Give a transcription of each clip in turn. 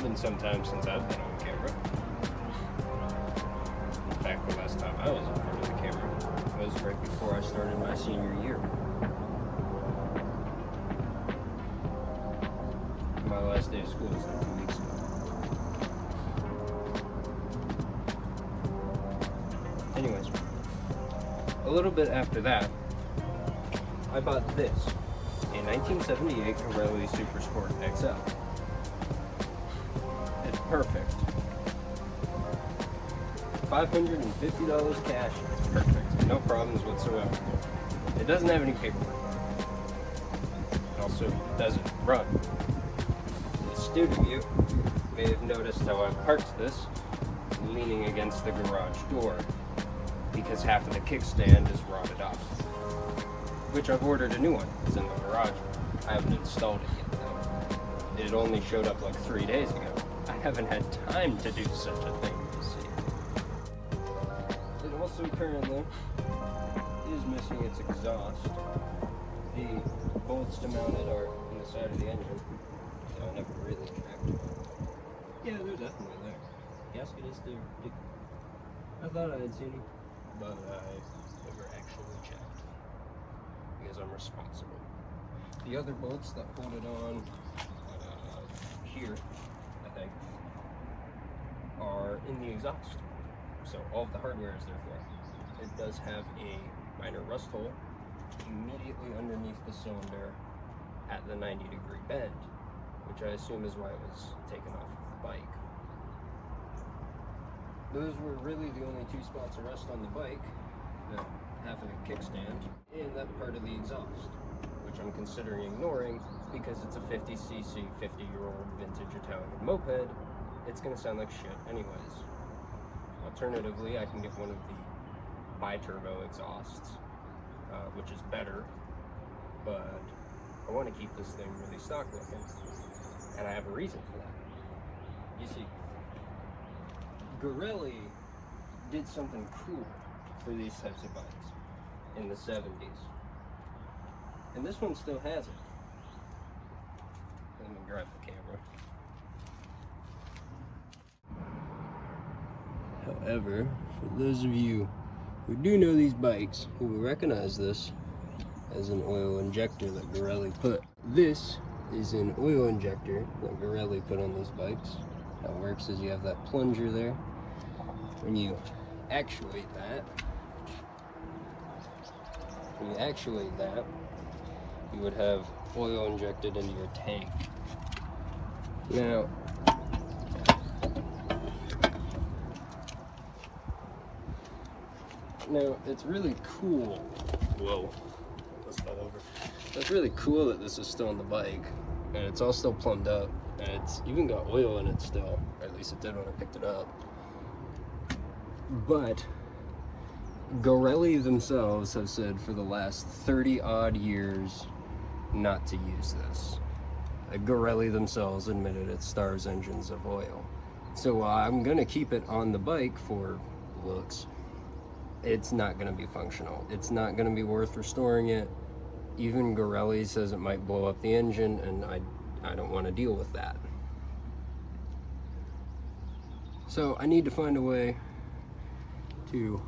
been some time since I've been on camera. In fact, the last time I was in front of the camera was right before I started my senior year. My last day of school was like 2 weeks ago. Anyways, a little bit after that, I bought this, a 1978 Garelli Super Sport XL. It's perfect. $550 cash, it's perfect. No problems whatsoever. It doesn't have any paperwork on it. It also doesn't run. The astute of you may have noticed how I've parked this leaning against the garage door, because half of the kickstand is rotted off. Which I've ordered a new one. It's in the garage. I haven't installed it yet though. It only showed up like 3 days ago. I haven't had time to do such a thing, you see. It also currently is missing its exhaust. The bolts to mount it are on the side of the engine, so I never really checked. Yeah, they're definitely there. The gasket is there. I thought I had seen it, but I never actually checked, because I'm responsible. The other bolts that hold it on here, I think, are in the exhaust. So all of the hardware is there for it. It does have a minor rust hole immediately underneath the cylinder at the 90-degree bend, which I assume is why it was taken off of the bike. Those were really the only two spots of rust on the bike, the half of the kickstand and that part of the exhaust, which I'm considering ignoring because it's a 50cc, 50-year-old vintage Italian moped. It's going to sound like shit anyways. Alternatively, I can get one of the bi-turbo exhausts, which is better, but I want to keep this thing really stock looking, and I have a reason for that. You see, Garelli did something cool for these types of bikes in the 70s, and this one still has it. Let me grab the camera. However, for those of you who do know these bikes, who will recognize this as an oil injector that Garelli put. This is an oil injector that Garelli put on these bikes. How it works is you have that plunger there. When you actuate that, you would have oil injected into your tank. Now it's really cool. Whoa, let's fall over. It's really cool that this is still on the bike, and it's all still plumbed up, and it's even got oil in it still, or at least it did when I picked it up. But Garelli themselves have said for the last 30 odd years not to use this. Garelli themselves admitted it stars engines of oil. So I'm gonna keep it on the bike for looks. It's not going to be functional. It's not going to be worth restoring it. Even Garelli says it might blow up the engine, and I don't want to deal with that. So I need to find a way to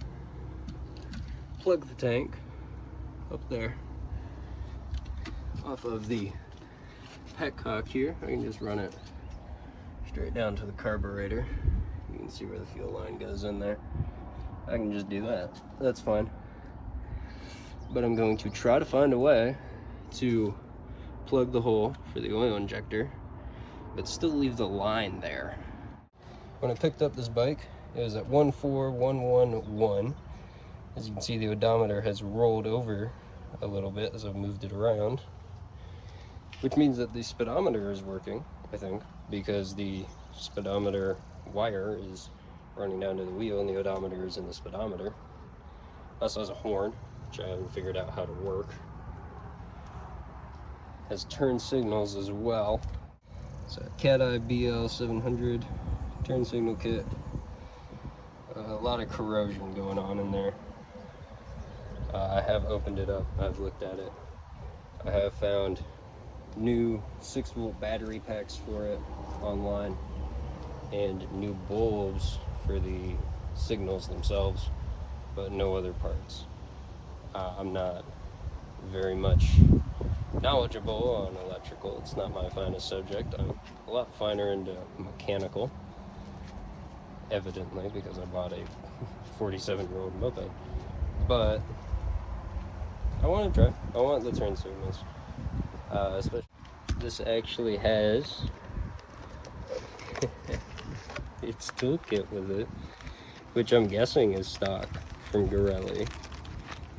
plug the tank up there off of the petcock here. I can just run it straight down to the carburetor. You can see where the fuel line goes in there. I can just do that. That's fine. But I'm going to try to find a way to plug the hole for the oil injector, but still leave the line there. When I picked up this bike, it was at 14111. As you can see, the odometer has rolled over a little bit as I've moved it around, which means that the speedometer is working, I think, because the speedometer wire is running down to the wheel and the odometer is in the speedometer. Also has a horn, which I haven't figured out how to work. Has turn signals as well. So Cat Eye BL 700 turn signal kit. A lot of corrosion going on in there. I have opened it up, I've looked at it. I have found new 6-volt battery packs for it online. and new bulbs for the signals themselves, but no other parts. I'm not very much knowledgeable on electrical. It's not my finest subject. I'm a lot finer into mechanical, evidently, because I bought a 47-year-old moped. But I want to try. I want the turn signals. Especially this actually has its toolkit with it, which I'm guessing is stock from Garelli,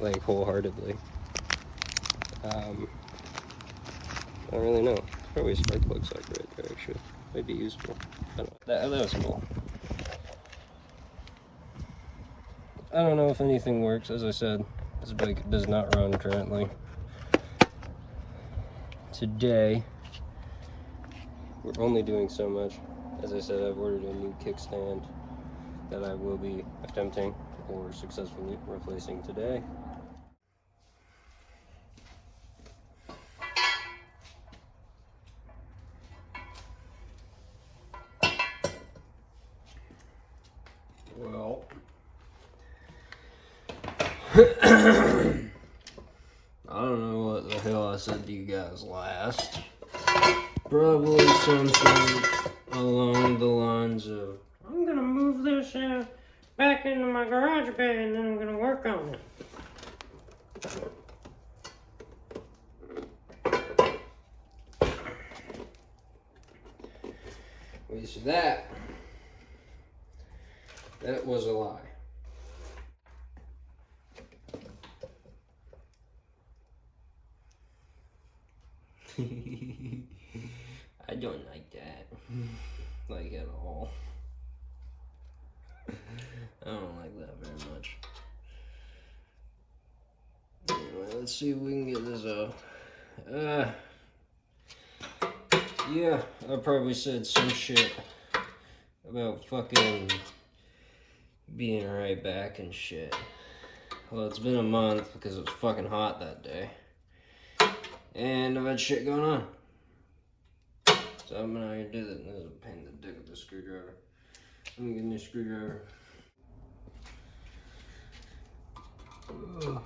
like wholeheartedly. I don't really know. It's probably a spark plug socket right there, actually. Might be useful. I don't know. That was cool. I don't know if anything works. As I said, this bike does not run currently. Today, we're only doing so much. As I said, I've ordered a new kickstand that I will be attempting or successfully replacing today. Well, I don't know what the hell I said to you guys last. Probably something along the lines of, I'm gonna move this back into my garage bay and then I'm gonna work on it. Well, you see that was a lie. I don't like that, like at all. I don't like that very much. Anyway, let's see if we can get this off. Yeah, I probably said some shit about fucking being right back and shit. Well, it's been a month because it was fucking hot that day. And I've had shit going on. So I'm not gonna do that. There's a pain in the dick with the screwdriver. Let me get a new screwdriver. Ugh.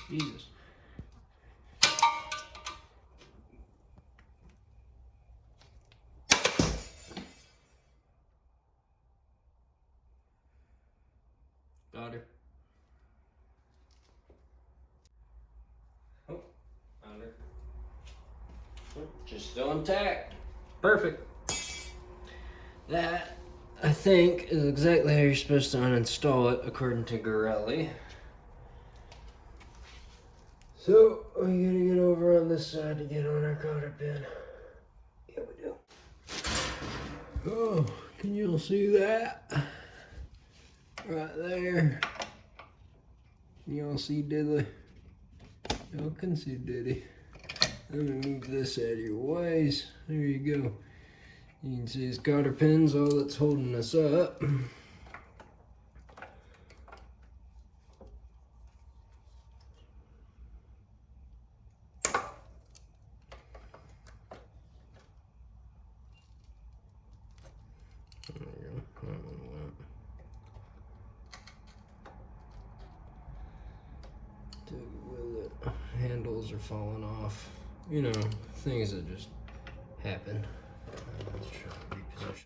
Jesus. Got her. Oh, found her. Oh, just still intact. Perfect. That, I think, is exactly how you're supposed to uninstall it, according to Garelli. So, are you gonna get over on this side to get on our cotter pin? Yeah, we do. Oh, can you all see that? Right there. You all see Diddley? Y'all can see Diddy. Let me move this out of your ways. There you go. You can see his cotter pins, all that's holding us up. There you go. That one went. Took it with it. Handles are falling off. You know, things that just happen. Let's try to reposition.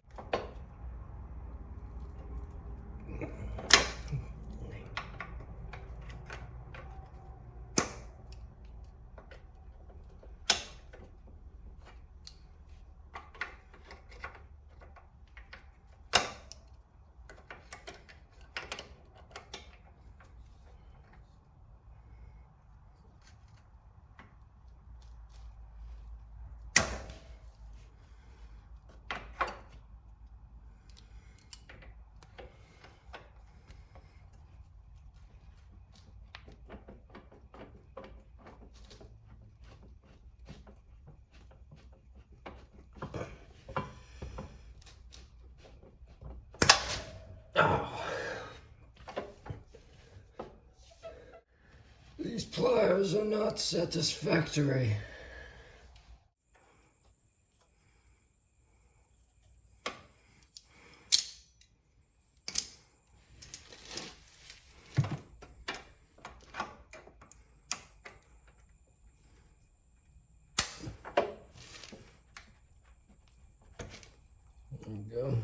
These pliers are not satisfactory. There you go.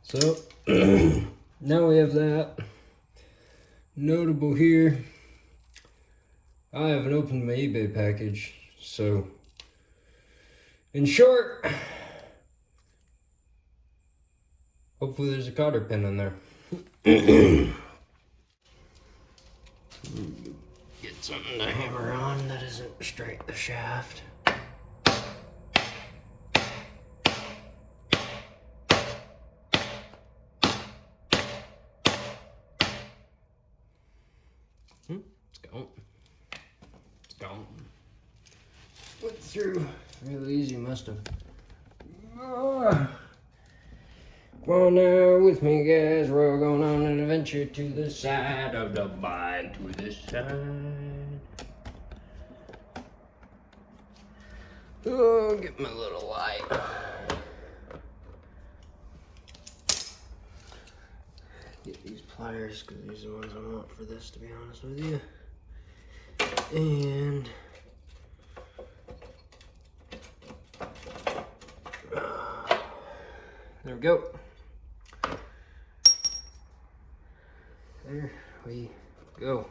So now we have that. Notable here, I haven't opened my eBay package, so in short, hopefully there's a cotter pin in there. Get something to hammer on that isn't straight the shaft. It's gone. It's gone. Went through real easy, must have. Come on now with me, guys. We're going on an adventure to the side of the mine, to the side. Oh, get my little light. Get these pliers, because these are the ones I want for this, to be honest with you. And there we go. There we go.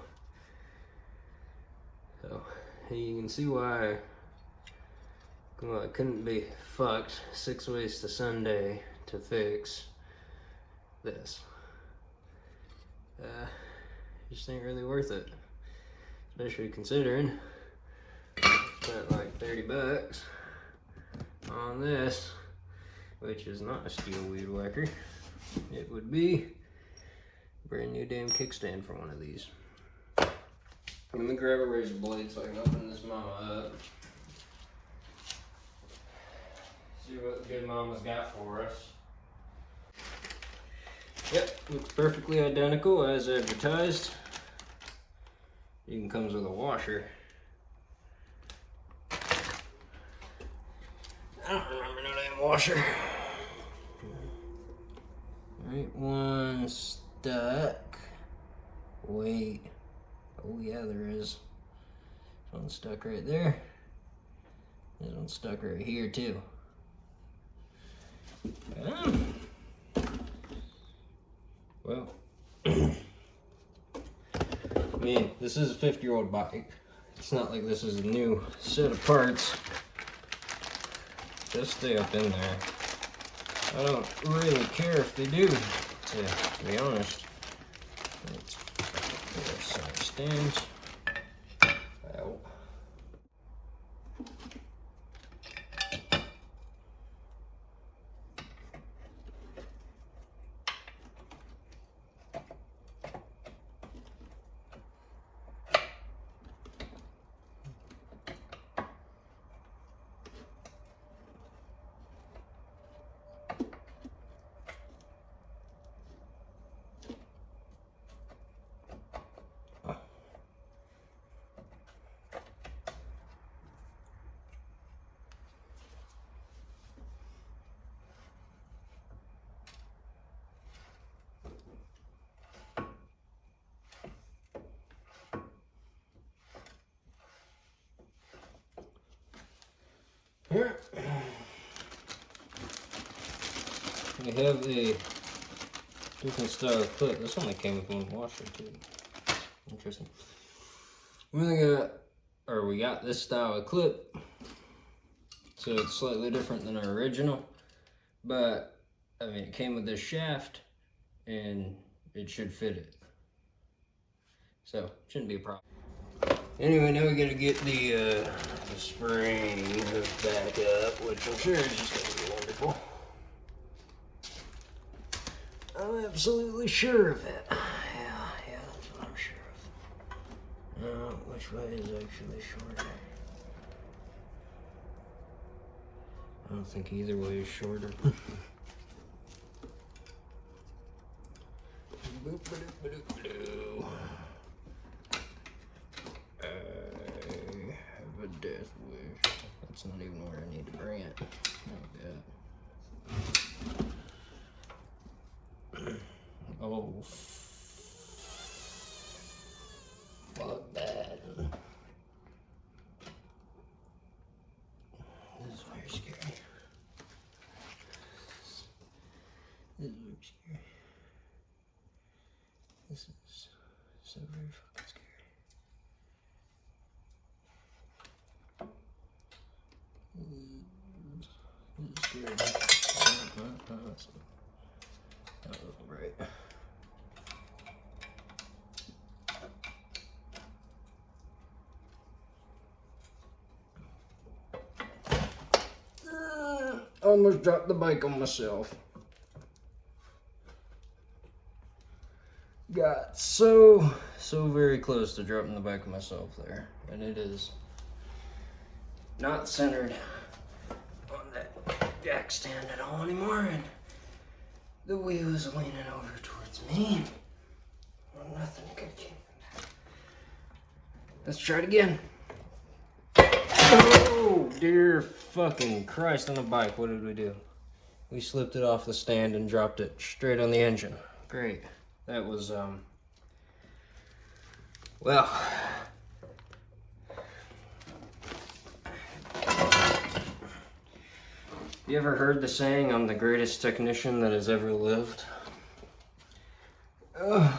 So you can see why I couldn't be fucked 6 ways to Sunday to fix this. Just ain't really worth it, especially considering I spent like 30 bucks on this, which is not a steel weed whacker. It would be a brand new damn kickstand for one of these. Let me grab a razor blade so I can open this mama up. See what the good mama's got for us. Yep, looks perfectly identical as advertised. Even comes with a washer. I don't remember no damn washer. Right, one stuck. Wait. Oh yeah, there is. There's one stuck right there. There's one stuck right here too. Well, I mean, this is a 50-year-old bike. It's not like this is a new set of parts. Just stay up in there. I don't really care if they do, to be honest. Let's get our side stands out. Here we have a different style of clip. This only came with one washer too. Interesting. We got this style of clip, so it's slightly different than our original. But I mean, it came with this shaft, and it should fit it. So shouldn't be a problem. Anyway, now we gotta get the spring hooked back up, which I'm sure is just gonna be wonderful. I'm absolutely sure of it. Yeah, that's what I'm sure of. Which way is actually shorter? I don't think either way is shorter. Boop-a-doop-a-doop-a-doo. a death wish. That's not even where I need to bring it. Oh, fuck that. This is very scary. This is very scary. This is so very fucking scary. This is scary. That wasn't right. Almost dropped the bike on myself. Got so very close to dropping the bike on myself there. And it is not centered on that jack stand at all anymore. And the wheel is leaning over towards me. Well, nothing good came from that. Let's try it again. Oh, dear fucking Christ on the bike. What did we do? We slipped it off the stand and dropped it straight on the engine. Great. That was, well. You ever heard the saying, I'm the greatest technician that has ever lived? They're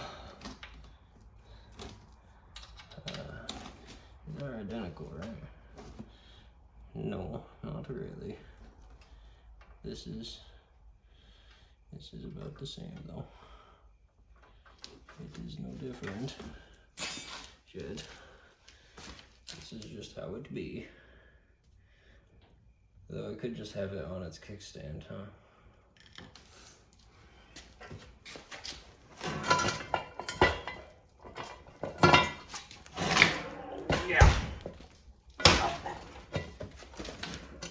identical, right? No, not really. This is about the same though. It is no different. Should. This is just how it be. Though I could just have it on its kickstand, huh? Yeah.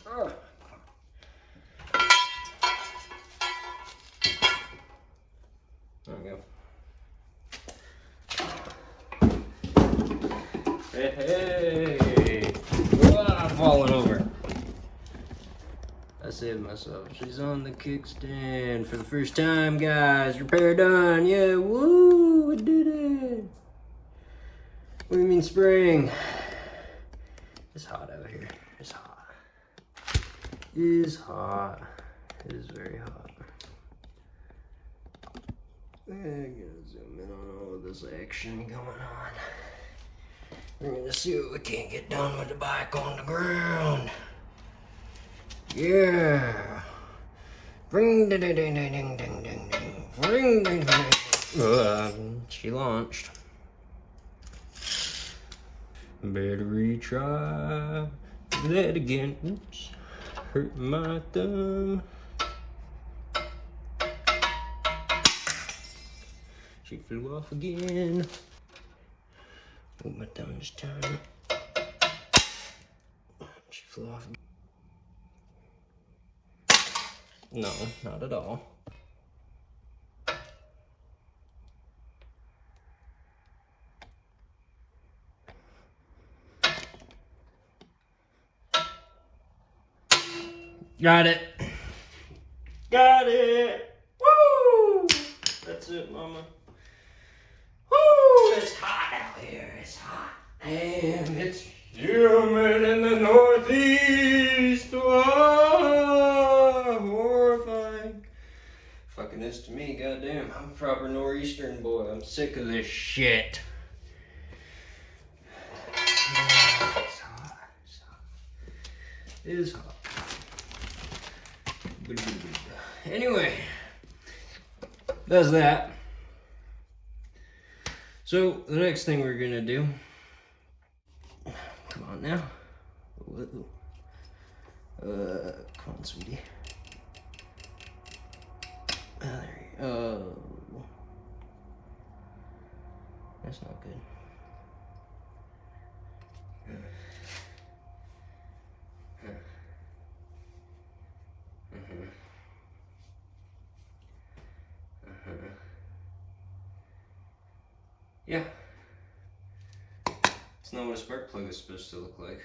Oh. There we go. Hey! Oh, I'm falling over. I saved myself. She's on the kickstand for the first time, guys. Repair done. Yeah, woo! I did it. What do you mean spring? It's hot out here. It's hot. It is hot. It is very hot. I'm gonna zoom in on all of this action going on. We're gonna see what we can't get done with the bike on the ground. Yeah. Ring ding ding ding ding ding ding ding. Ring ding ding. She launched. Better retry that again. Oops. Hurt my thumb. She flew off again. Oh, my thumb is turning. She flew off again. No, not at all. Got it. Got it. Woo! That's it, mama. Woo! It's hot out here. It's hot. And it's humid in the northeast. Whoa! Horrifying. Fucking this to me, goddamn. I'm a proper northeastern boy. I'm sick of this shit. It's hot. It's hot. It is hot. Anyway, that's that. So the next thing we're gonna do, come on now, come on, sweetie. There you go. That's not good. Yeah. It's not what a spark plug is supposed to look like.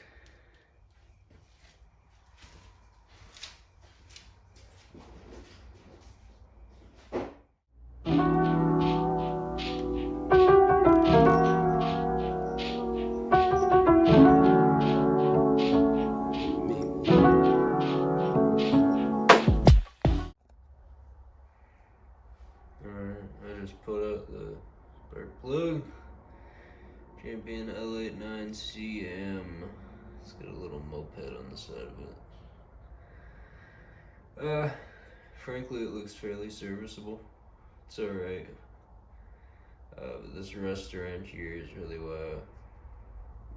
the side of it. Frankly, it looks fairly serviceable. It's alright. But this restaurant here is really why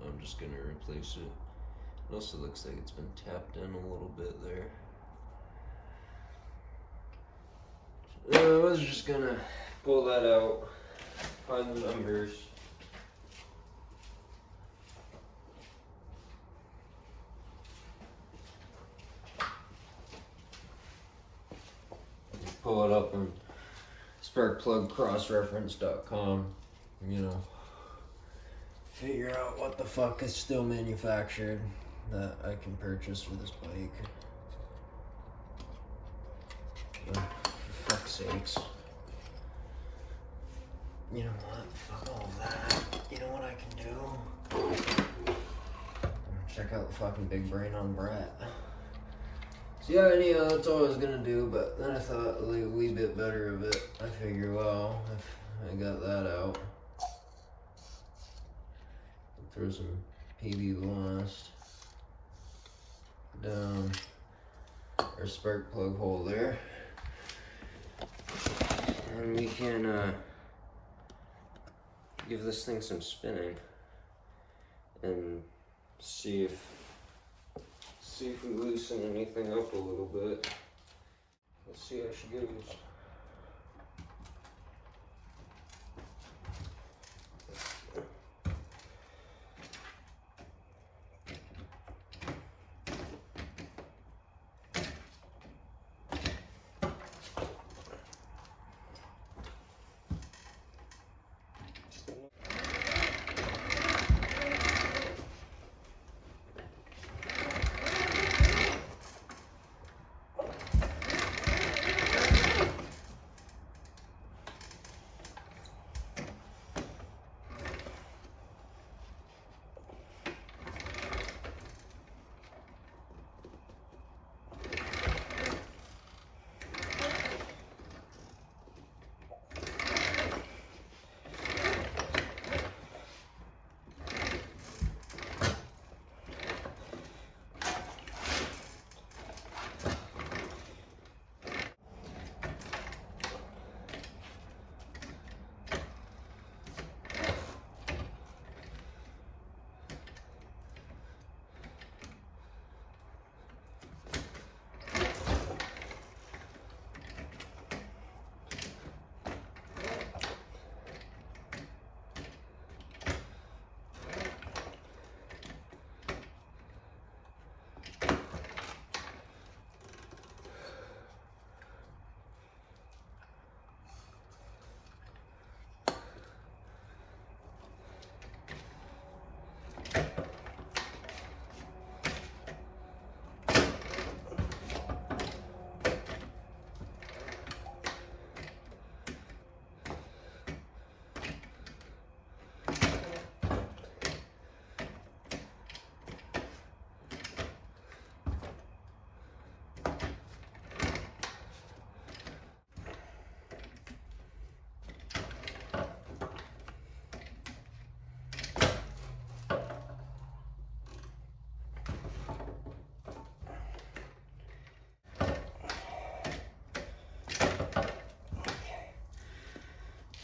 I'm just gonna replace it. It also looks like it's been tapped in a little bit there. I was just gonna pull that out, find the numbers. Pull it up on sparkplugcrossreference.com, you know, figure out what the fuck is still manufactured that I can purchase for this bike. For fuck's sakes. You know what? Fuck all of that. You know what I can do? Check out the fucking big brain on Brett. So yeah, anyhow, that's all I was gonna do, but then I thought like a wee bit better of it. I figure, well, if I got that out, I'll throw some PB Blast down our spark plug hole there, and we can give this thing some spinning and see if we loosen anything up a little bit. Let's see how she goes.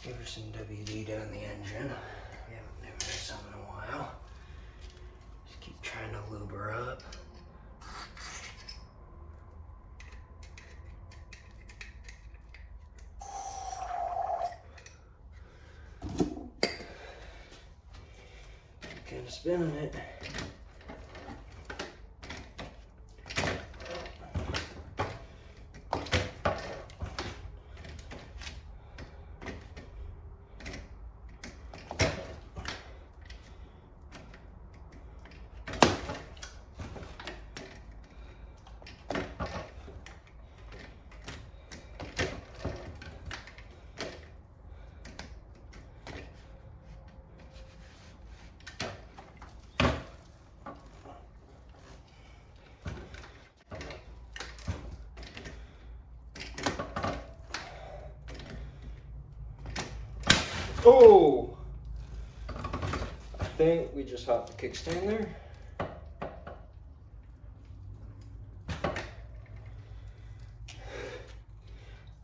Give her some WD down the engine. We haven't given her some in a while. Just keep trying to lube her up. Kind of spinning it. Oh! I think we just hopped the kickstand there.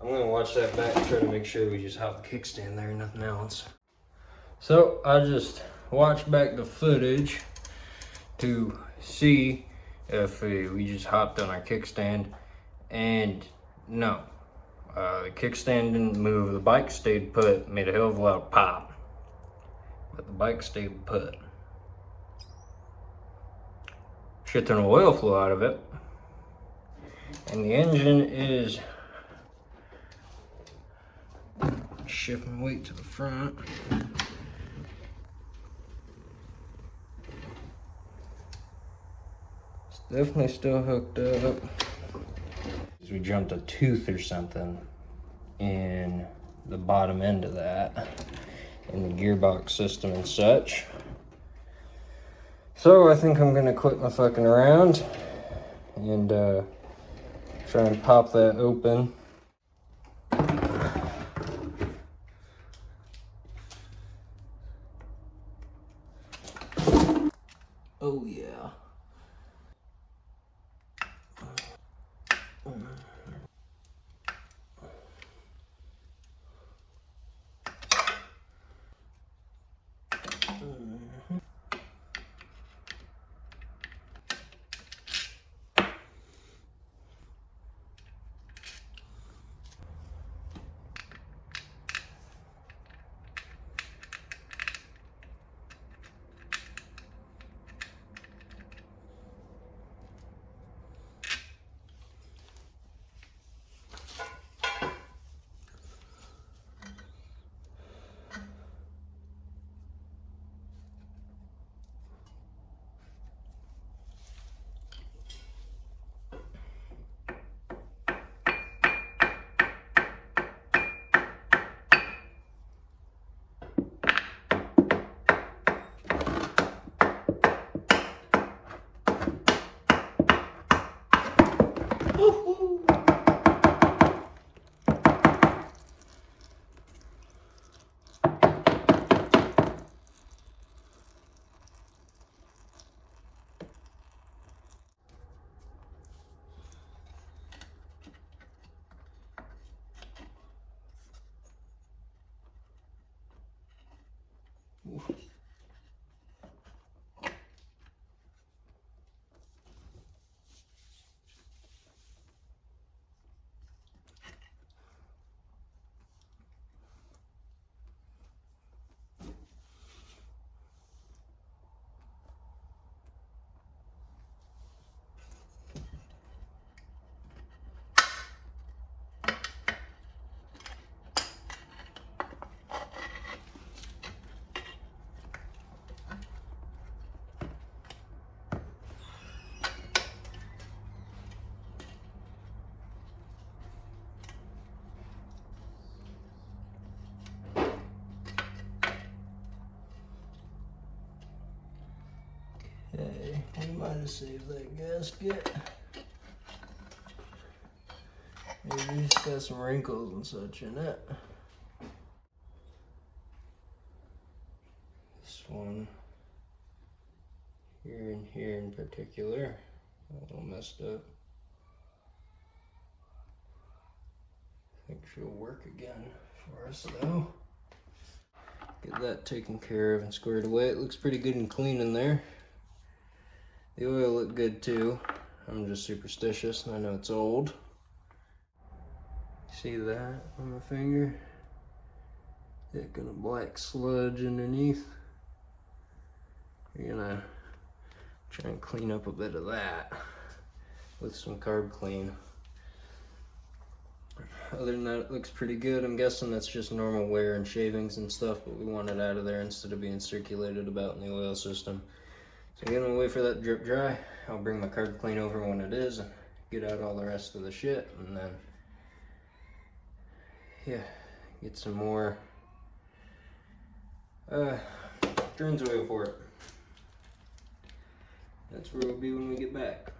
I'm gonna watch that back and try to make sure we just hop the kickstand there, nothing else. So I just watched back the footage to see if we just hopped on our kickstand, and no, the kickstand didn't move. The bike stayed put, made a hell of a lot of pop, but the bike stayed put. Shit ton of oil flew out of it, and the engine is shifting weight to the front. It's definitely still hooked up. We jumped a tooth or something in the bottom end of that, in the gearbox system and such. So I think I'm gonna quit my fucking around and try and pop that open. Oh yeah. Okay, we might have saved that gasket. Maybe it's got some wrinkles and such in it. This one here and here in particular, a little messed up. I think she'll work again for us though. Get that taken care of and squared away. It looks pretty good and clean in there. The oil looked good too. I'm just superstitious and I know it's old. See that on my finger? That kind of black sludge underneath. We're gonna try and clean up a bit of that with some carb clean. Other than that, it looks pretty good. I'm guessing that's just normal wear and shavings and stuff, but we want it out of there instead of being circulated about in the oil system. So I'm gonna wait for that to drip dry. I'll bring my carb clean over when it is and get out all the rest of the shit, and then yeah, get some more Jones oil for it. That's where we'll be when we get back.